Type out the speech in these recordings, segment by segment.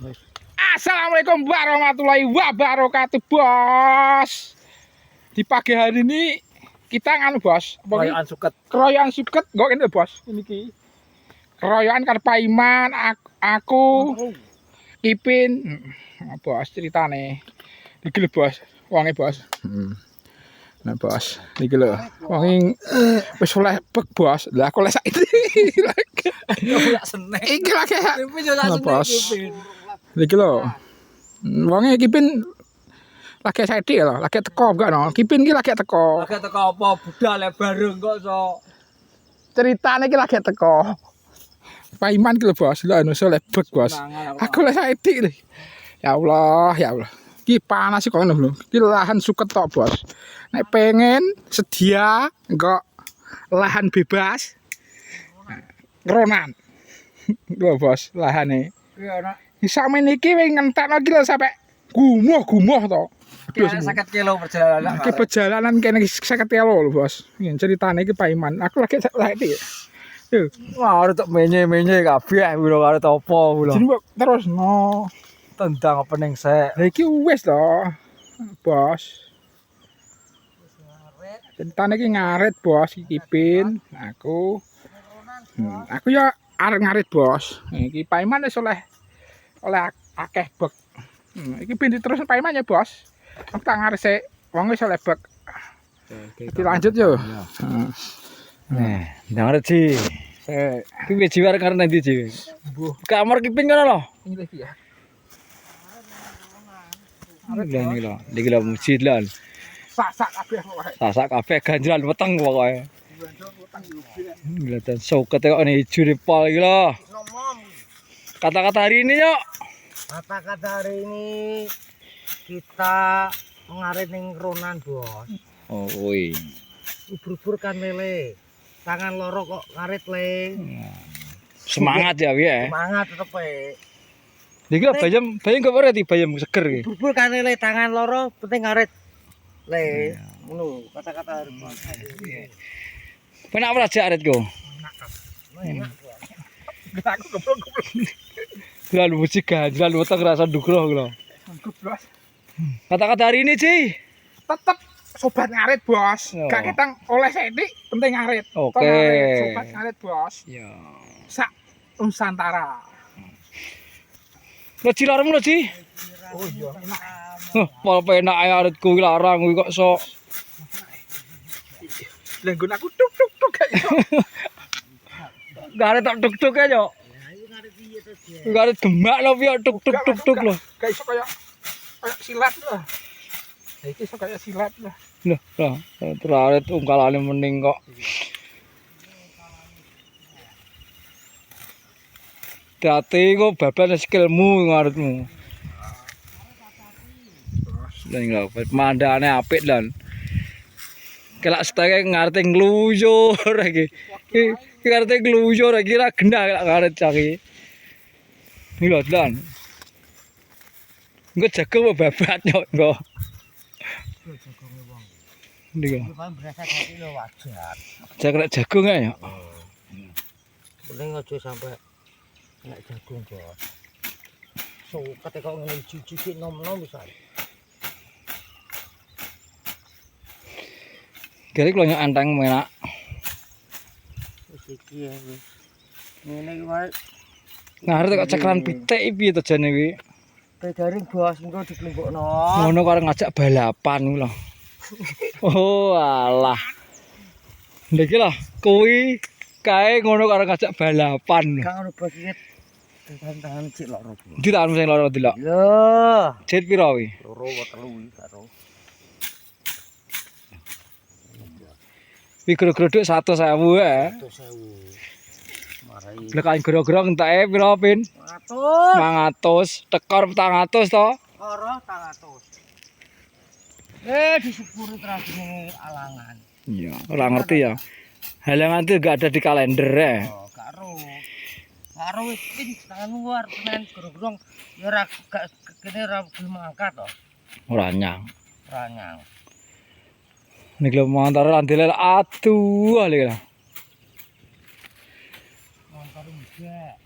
Assalamualaikum warahmatullahi wabarakatuh, bos. Di pagi hari ini kita nganu, bos. Keroyokan suket. Keroyokan suket, kok ini, bos. Ini ki. Keroyokan karo Paiman, aku, Kipin. Bos, ceritane. Iki lho, bos. Wonge, bos. Nah, bos, iki lho. Wong wis oleh bek, bos. Lah aku lek saiki. Iki lagi. Nah, bos. Iki lho. Wonge Kipin lagi saiki lho, lagi teko enggak no. Kipin iki lagi teko. Lagi teko apa? Budal bareng kok so. Ceritane iki lagi teko. Paiman ki lho, bos. Lah nuso lebek, bos. Aku lek saiki. Ya Allah, ya Allah. Ki panas kok ngono lho. Ki lahan suket tok, bos. Nek pengen sedia engko lahan bebas. Ronan. Lho, bos, lahane. Iya, Nak. Sampe niki wis ngentekno iki lho sampe gumuh-gumuh to. Kira 50 kilo perjalanan. Iki perjalanan kene 50 kilo lho, bos. Yen ceritane iki Paiman. Aku lagi saiki. Yo, Wah, arep tok menye-menye kabeh kuwi lho arep apa kuwi lho. jeneng terus no. Tendang apa ning sek. Lah iki wis to, bos. Ceritane iki ngarit, bos, iki Kipin, aku. Aku ya arep ngarit, bos. Iki Paiman wis oleh akeh bek. Iki pintu terus Paiman ya, bos. Aku tak ngarit sik, wong wis oleh bek. Dilanjut yo. Nah, ngaret sih. Ki wis jiwar karena ndi sih. Kamar Kipin kono lho. Ini lagi ya. Lah iki lho, iki lho masjid lan. Sak-sak kabeh pokoke. Sasak kabeh ganjalan weteng pokoke. Gila dan soket kok ini hijau di pol iki lho. Kata-kata hari ini yuk. Kata-kata hari ini kita mengarit ning Ronan, bos. Oh, woi. Ubur-ubur kan lele. Tangan loro kok ngarit le. Semangat ya, ya. Semangat tetep e. Iki lho bayam kok ora di bayam seger iki. Ubur-ubur kan lele, tangan loro penting ngarit le. Ngono kata-kata hari ini. Penak ora jak aritku. Enak. Aku goblok-goblok. Jalan musik ganjalan weteng rasa ndukro lho. Goblok. Kata-kata hari ini, Ci. Tetep sobat ngarit, bos. Oh. Gak kita oleh sithik penting ngarit. Oke. Tong ngarit, sobat ngarit, bos. Ya. Sak Nusantara. Lo cilarmu lo, Ci. Oh iya, enak. Pol penak ae aritku iki larang kuwi kok sok. Lah nggon aku tuk kayak iso. Garet tok tuk-tuk ae yo. Garet gemak lo piye tuk-tuk lo. Gak iso kayak silat lah. Lah iki iso kayak silat lah. Loh, terarit ungkalane mending kok. Dati kok baban skillmu ngaritmu. Lan lho, mandane apik lan. Kelak setake ngarete ngluyur iki. Iki ngarete ngluyur iki ra genah kelak ngarit cah iki. Iki lho, lan. Engko jago babat yo engko. Ndika. Kan berasa hati lo wajar. Jago jagung ae yo. Penting aja sampai nek jagung, bos. Suket kok ngene cuci nom-nom bisa. Gari kalau anteng menak. Wis iki ya wis. Ngene iki wae. Ngarep kok cekran pitik piye to jane iki. Pedaring, bos, engko diklumpukno. Ngono karo ngajak balapan ku lho. Oh alah. Lha iki lho, kuwi kae ngono karo ngajak balapan. Kang ono bos iki tangan cik loro. Ndi tanganmu sing lara delok. Lho, Jet piro kuwi? loro apa telu iki karo. Iki gro-gro dhuwit 100.000 ya. 100.000. Marai. Lha kae gro-gro entake piro, Pin? 100. 500, tekor 400 to. Ora 100. Disepuri terus ning alangan. Iya, ora ngerti ya. Halangan itu enggak ada di kalender ya. Oh, karo wis iki tanganmu war tenan gro-grong ya ora kene ora gelem angkat to. Ora nyang. Ora nyang. Nek lho montor andel aduh ali lah. Montor juga.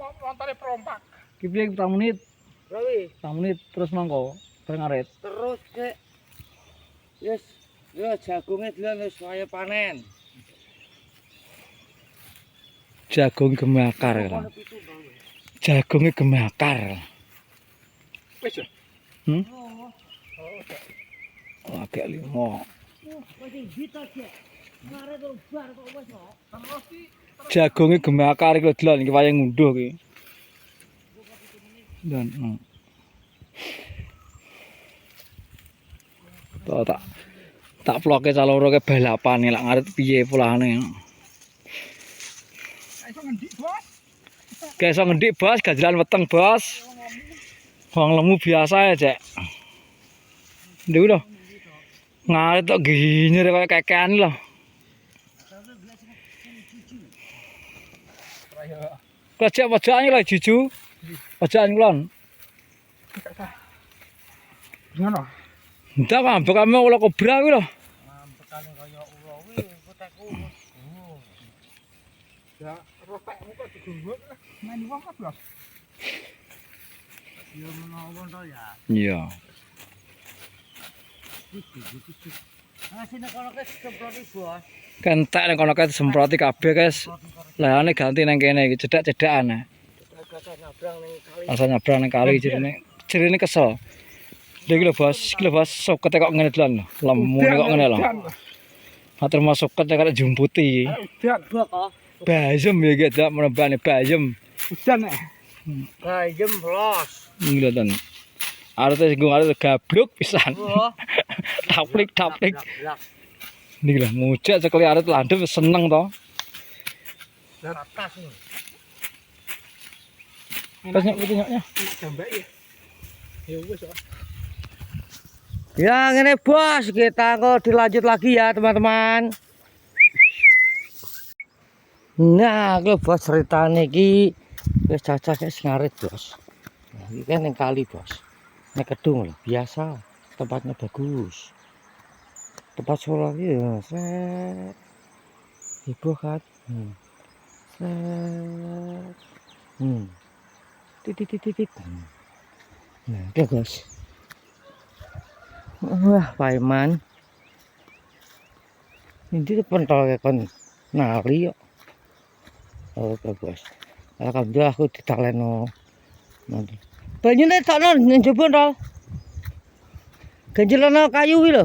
montore perompak. Ki piye 4 menit? Rawi, 4 menit terus mangko bareng ngaret. terus kek. Yes, yo jagungnya dulu wis waya panen. Jagung gemakar kan. Jagungnya gemakar. Wis ya. Agak 5. Jagungnya gemakar iki lho delon iki wayang ngunduh iki. Dan Tuh, tak vloge caloro ke balapan lak ngaret piye pulane. Iso ngendik, Bos. Gak iso ngendik, Bos, gajelan weteng, Bos. Wong lemu biasa ya, Cek. Nduk lho. Ngaret tok ginyer kaya kekean lho. Kocek pojokan iki lho juju. Pojokan kulon. Ngono. Ndak ngambek ame ulo kobra kuwi lho. Ambekane kaya ulo kuwi, engko teku. Ya, rotekmu kok digunggut. Main wong kok, Bos. Yo menawa to ya. Iya. Ah sine kono ke semproti, Bos. Kentek nek kono kae semproti kabeh, guys. Lahane ganti nang kene iki cedak-cedakan. Gagah nyabrang ning kali. Asa nyabrang nang kali jerine kesel. Lha iki lho, Bos. Iki lho, Bos, sokete kok ngene delon lho. Lemune kok ngene lho. Matur mas sokete karo jumputi. Udan. Kok Bayem ya iki dak menebane bayem. Udan nek. bayem los. Iki lho, Ton. Arete sing arep gabluk pisan. Wah. Taplik. Blak. Niki lho, mujak sekali arep landhep seneng to. Atas nih. Terus nyok-nyoknya. Jambak ya. Ya wis kok. Ya ngene Bos, kita kok dilanjut lagi ya teman-teman. Nah, kalau Bos ceritane iki wis cacah wis ngarit, Bos. Nah, iki kan ning kali, Bos. Nek kedung lho, biasa. Tempatnya bagus. Tempat sholat ya, set. Ibu kan. Set. Titit. Nah, oke, Bos. Wah, Paiman. Ini pentol kon nari kok. Oke, Bos. Alhamdulillah aku ditaleno. Nanti. Banyune takno nang jaba tol. Ganjelana kayu kuwi lho.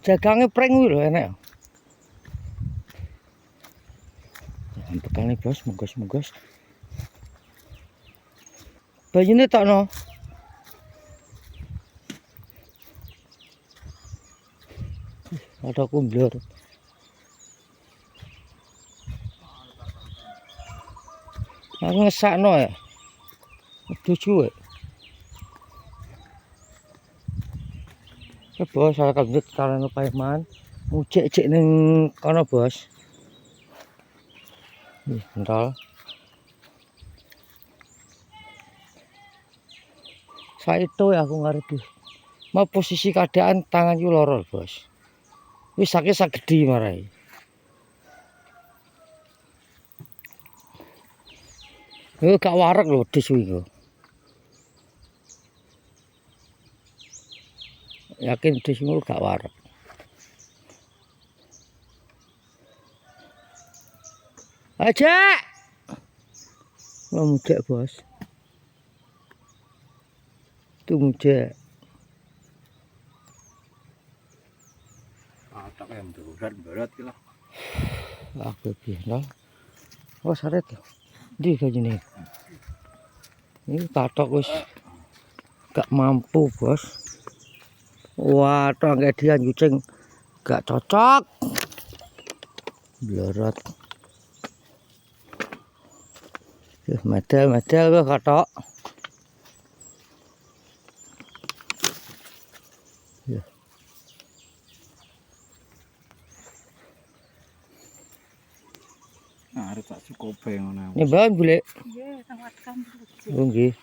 Jagange pring kuwi lho enak. Bekane, Bos, munggos. Banyune takno. Ada kumblor. Aku ngesakno ya. Tujuh. Bos, saya kabeh kalian Paiman. Mujek-jek ning kono, Bos. Nih, bentar. Saito ya aku ngerti. Mau posisi keadaan tangan yo loro, Bos. Wis sakit sagedi marai. Yo gak warek lho dis iki. Yakin dis ngono gak warek. Aja. Mujek, Bos. Tuh mujek. Tak yang berat ki lah. Aku biasa. Oh, saret. Di kayak gini. Ini katok wis gak mampu, Bos. Wah, tangga dia kucing gak cocok. Blorot. Medel kok katok. Ya. Arep tak cukupe ngono. Nyembahan boleh. Nggih, tawat kampung. Oh nggih.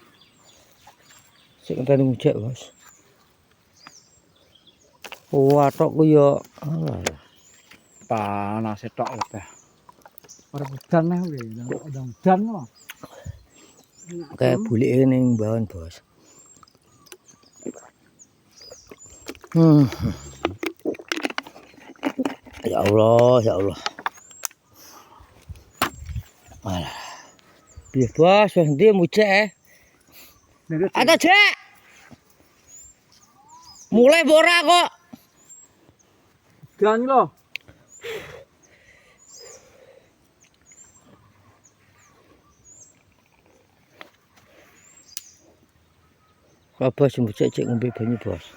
Sik ngenteni mujek, Bos. Watok ku yo alah. Panas tok kabeh. Ora udan nih udan loh. Kayak bulike ning bawon, Bos. Hmm. Ya Allah, ya Allah. Alah. Piye, Bos? Wis ndi mujek? Ada, Cek. Mulai ora kok. Udan loh. Kok Bos mujek cek ngombe banyu, Bos.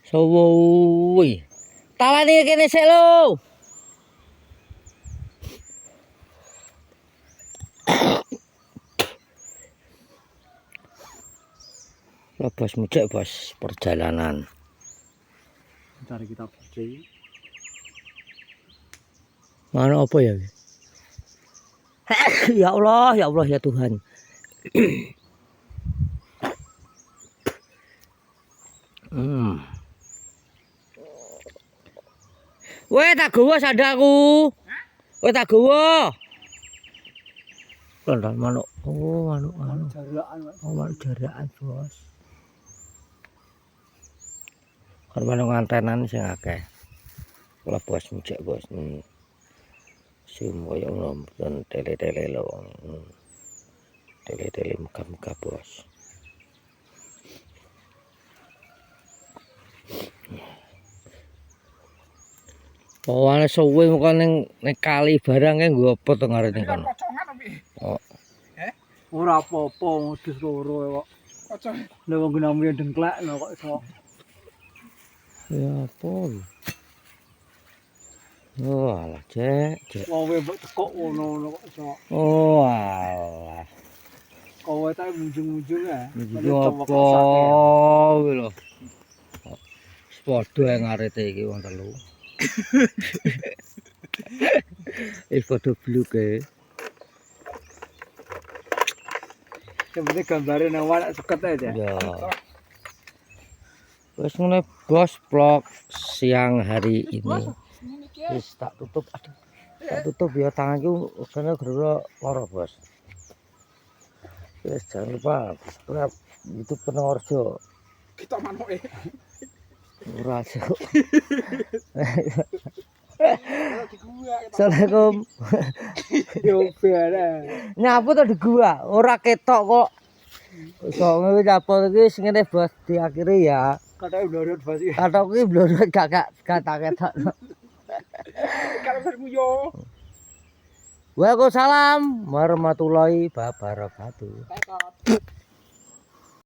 Sowoi. Talane kene sik lho. Bos mujek, Bos, perjalanan. Cari kita pergi. Mana apa ya? Ya Allah, ya Tuhan. Weh, tak gowo sandaku. Weh, tak gowo. Kendal manuk. Oh, manuk. Oh, manuk jarakan, Bos. Kan manuk ngantenan sing akeh. Lah Bos mujek, Bos. Semua yang nonton tele-tele lo. Tele-tele megah-megah, Bos. Oh, ana suwe kok ning kali barang e nggo apa to ngarene kono. Oh. Ora apa-apa modus loro kok. Kocok. Lha wong gunane dengklek lho kok iso. Ya apa? Oh, alah, Cek. Wong mbok tekok ngono kok iso. Oh, alah. Kowe ta munjung-munjung ya. Iki apa kuwi lho. Padha ngarete iki wong telu. Padha bluke. Yang penting gambare nang warak seket aja. Ya. Wes ngene Bos vlog siang hari ini. Wis tak tutup. Aduh. Tak tutup ya tanganku usane gara lara, Bos. Wes jangan lupa subscribe YouTube Penorjo. Kita manuke. Ora cuk. Assalamualaikum. Yo bare. Nyapu to di gua, ora ketok kok. Iso ngene nyapu iki sing ngene Bos diakhiri ya. Katanya blorot pasti. Katok iki blodot gak ketok. Kalau bermuyo. Waalaikumsalam warahmatullahi wabarakatuh. Tekot.